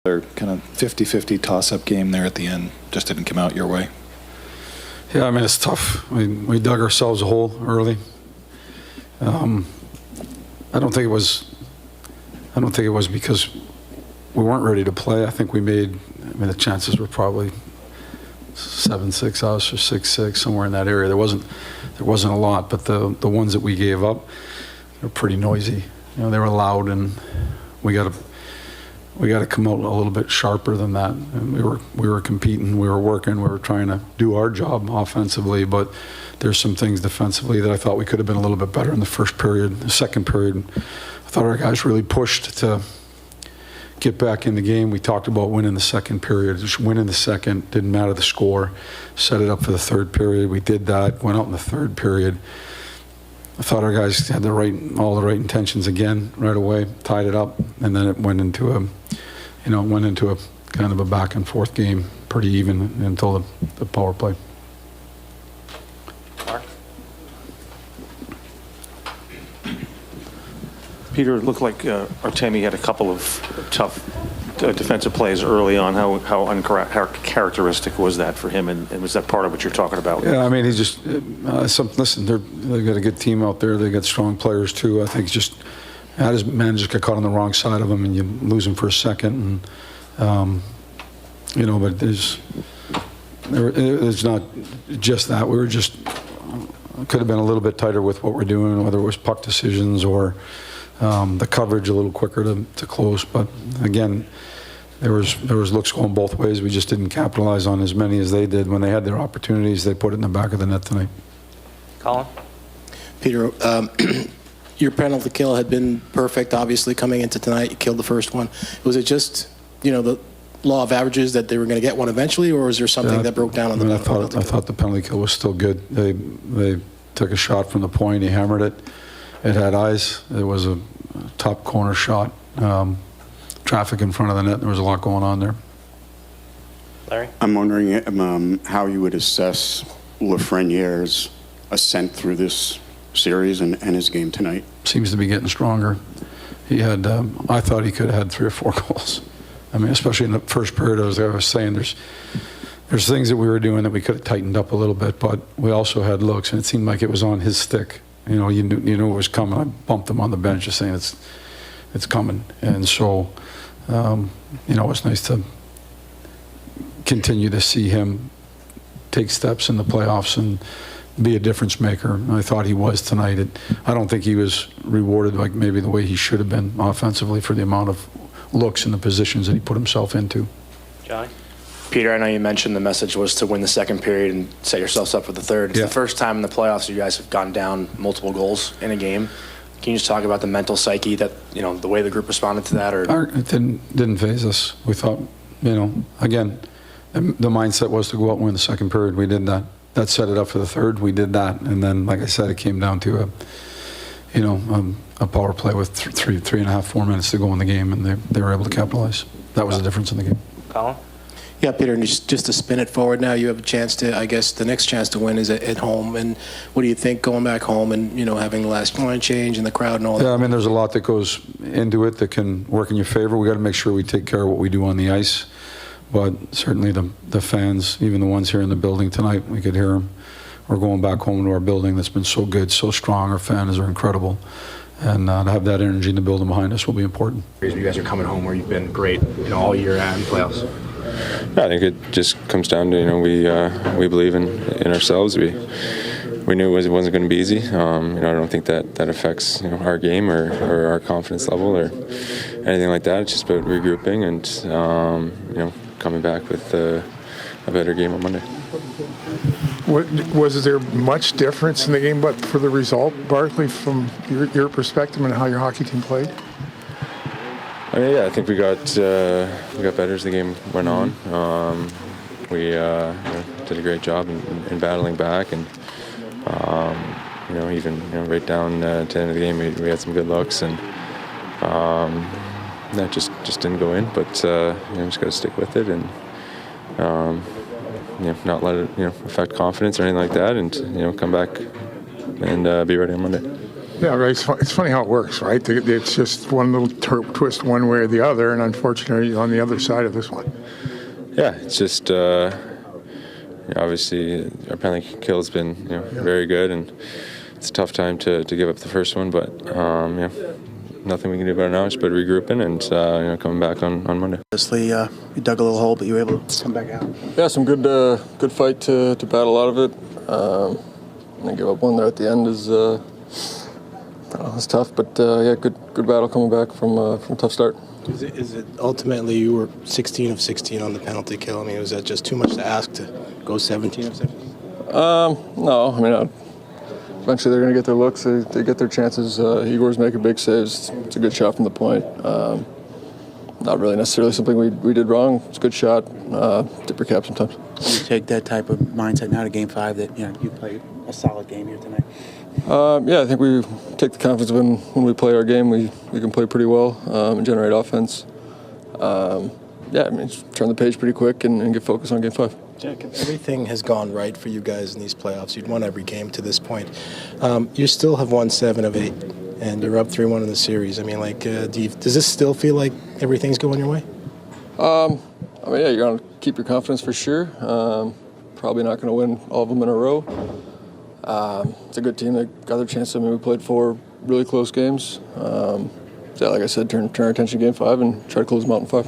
Their kind of 50-50 toss-up game there at the end just didn't come out your way. Yeah, I mean, it's tough. I mean, we dug ourselves a hole early. I don't think it was because we weren't ready to play. I think the chances were probably 7-6 us or 6-6, somewhere in that area. There wasn't a lot, but the ones that we gave up were pretty noisy. You know, they were loud, and we got to come out a little bit sharper than that. And we were competing, we were working, we were trying to do our job offensively, but there's some things defensively that I thought we could have been a little bit better in the first period. The second period, I thought our guys really pushed to get back in the game. We talked about winning the second period, just winning the second, didn't matter the score, set it up for the third period. We did that, went out in the third period. I thought our guys had all the right intentions again right away, tied it up, and then it went into a kind of a back and forth game, pretty even until the power play. Mark? Peter, it looked like Artemi had a couple of tough defensive plays early on. How uncharacteristic was that for him, and was that part of what you're talking about? Yeah, I mean, he just listen. They got a good team out there. They got strong players too. I think just his man just got caught on the wrong side of him, and you lose him for a second. And but there's not just that. We were just could have been a little bit tighter with what we're doing, whether it was puck decisions or the coverage a little quicker to close. But again, there was looks going both ways. We just didn't capitalize on as many as they did. When they had their opportunities, they put it in the back of the net tonight. Colin? Peter, your penalty kill had been perfect, obviously, coming into tonight. You killed the first one. Was it just, the law of averages that they were going to get one eventually, or was there something that broke down on the penalty kill? I thought the penalty kill was still good. They took a shot from the point. He hammered it. It had eyes. It was a top corner shot. Traffic in front of the net. There was a lot going on there. Larry? I'm wondering how you would assess Lafreniere's ascent through this series and his game tonight. Seems to be getting stronger. He had, I thought he could have had 3 or 4 goals. I mean, especially in the first period, I was saying there's things that we were doing that we could have tightened up a little bit, but we also had looks, and it seemed like it was on his stick. You knew it was coming. I bumped him on the bench just saying it's coming. And so, it's nice to continue to see him take steps in the playoffs and be a difference maker. And I thought he was tonight. I don't think he was rewarded like maybe the way he should have been offensively for the amount of looks and the positions that he put himself into. Johnny? Peter, I know you mentioned the message was to win the second period and set yourselves up for the third. It's the first time in the playoffs you guys have gone down multiple goals in a game. Can you just talk about the mental psyche that, the way the group responded to that? Or It didn't faze us. We thought, again, the mindset was to go out and win the second period. We did that. That set it up for the third. We did that. And then, like I said, it came down to a power play with 3.5, 4 minutes to go in the game, and they were able to capitalize. That was the difference in the game. Colin? Yeah, Peter, and just to spin it forward now, you have a chance to, I guess, the next chance to win is at home. And what do you think going back home and, having the last line change and the crowd and all that? Yeah, I mean, there's a lot that goes into it that can work in your favor. We got to make sure we take care of what we do on the ice. But certainly the fans, even the ones here in the building tonight, we could hear them. We're going back home to our building that's been so good, so strong. Our fans are incredible. And to have that energy in the building behind us will be important. You guys are coming home where you've been great, all year in playoffs. Yeah, I think it just comes down to we believe in ourselves. We knew it wasn't going to be easy. I don't think that affects our game or our confidence level or anything like that. It's just about regrouping and coming back with a better game on Monday. Was there much difference in the game, but for the result, Barclay, from your perspective and how your hockey team played? I mean, yeah, I think we got better as the game went on. We did a great job in battling back, and even right down to the end of the game, we had some good looks, and that just didn't go in. But just got to stick with it and not let it affect confidence or anything like that, and come back and be ready on Monday. Yeah, right. It's funny how it works, right? It's just one little twist one way or the other, and unfortunately, on the other side of this one. Yeah, it's just obviously our penalty kill has been very good, and it's a tough time to give up the first one, but nothing we can do about it now. It's about regrouping and coming back on Monday. Obviously, you dug a little hole, but you were able to come back out. Yeah, some good fight to battle out of it. And give up one there at the end is it's tough, but good battle coming back from a tough start. Is it ultimately you were 16 of 16 on the penalty kill? I mean, was that just too much to ask to go 17 of 17? No, I mean, eventually they're going to get their looks. They get their chances. Igor's making big saves. It's a good shot from the point. Not really necessarily something we did wrong. It's a good shot. Tip your cap sometimes. You take that type of mindset now to Game 5 that you played a solid game here tonight. I think we take the confidence when we play our game. We can play pretty well and generate offense. Turn the page pretty quick and get focused on Game 5. Jack, everything has gone right for you guys in these playoffs. You'd won every game to this point. You still have won 7 of 8, and you're up 3-1 in the series. I mean, does this still feel like everything's going your way? You're going to keep your confidence for sure. Probably not going to win all of them in a row. It's a good team that got their chance. We played 4 really close games. Like I said, turn our attention to Game 5 and try to close them out in 5.